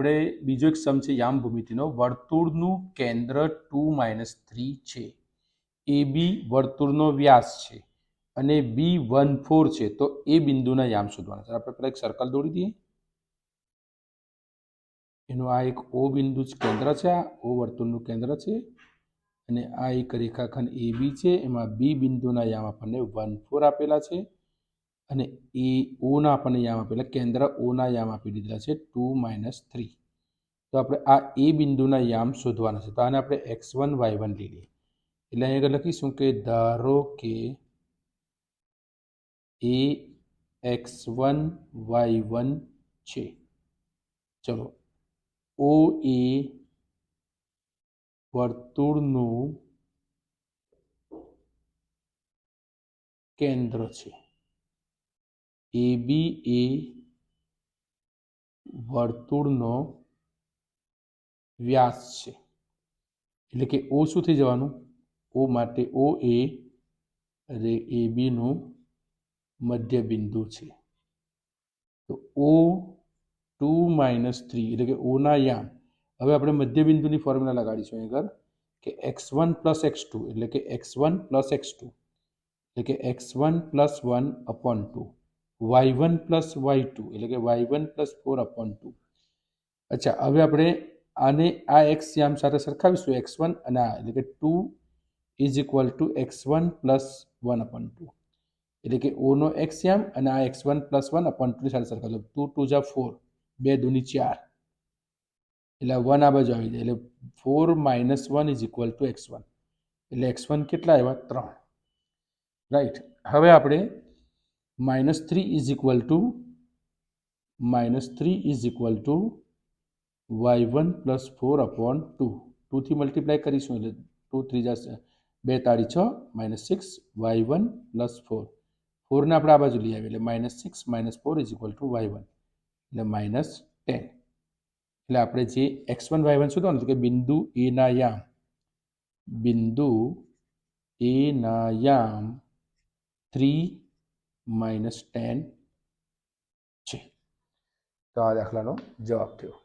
આપણે બીજો એક સમ છે યામ ભૂમિતિનો. વર્તુળનું કેન્દ્ર 2-3 છે. AB વર્તુળનો વ્યાસ છે અને B14 છે. તો એ બિંદુના યામ શોધવાના છે. આપણે પહેલા એક સર્કલ દોરી દઈએ. એનું આ એક O બિંદુ કેન્દ્ર છે. આ O વર્તુળનું કેન્દ્ર છે અને આ એક રેખાખંડ AB છે. એમાં B બિંદુના યામ આપણને 14 આપેલા છે અને એ ઓના આપણને યામ આપેલા કેન્દ્ર ઓના યામ આપી દીધેલા છે 2-3. તો આપણે આ એ બિંદુના યામ શોધવાના છે. તો આને આપણે x1 y1 લઈ લઈએ. એટલે અહીં આગળ લખીશું કે ધારો કે એ x1 y1 છે. ચલો, ઓ એ વર્તુળનું કેન્દ્ર છે. AB એ વર્તુળનો વ્યાસ છે. એટલે કે ઓ શું થઈ જવાનું? ઓ માટે ઓ એ AB નું મધ્ય બિંદુ છે. તો O 2-3 એટલે કે ઓના યામ. હવે આપણે મધ્ય બિંદુની ફોર્મ્યુલા લગાડીશું અહીં આગળ કે x1 + x2 એટલે કે x1 + x2 એટલે કે x1 + 1/2 y1 + y2 એટલે કે y1 + 4/2. અચ્છા, હવે આપણે આને આ x યામ સાથે સરખાવીશું x1 અને આ એટલે કે 2 = x1 + 1/2 એટલે કે O નો x યામ અને આ x1 + 1/2 સાથે સરખાવીશું. 2 × 2 = 4, 2 × 2 = 4 એટલે 1 આ બાજુ આવી જાય એટલે 4 - 1 = x1 એટલે x1 કેટલા આવ્યા? 3. રાઈટ. હવે આપણે -3 y1 + 4/2 2 થી મલ્ટીપ્લાય કરીશું એટલે 2 × 3 = 2 × 6 -6 y1 + 4 4 ને આપણે આ બાજુ લઈ આવીએ એટલે -6 - 4 = y1 એટલે -10. એટલે આપણે જે x1 y1 શોધવાનું હતું કે બિંદુ એ ના યામ 3 - 10 છે. તો આ દાખલાનો જવાબ થયો.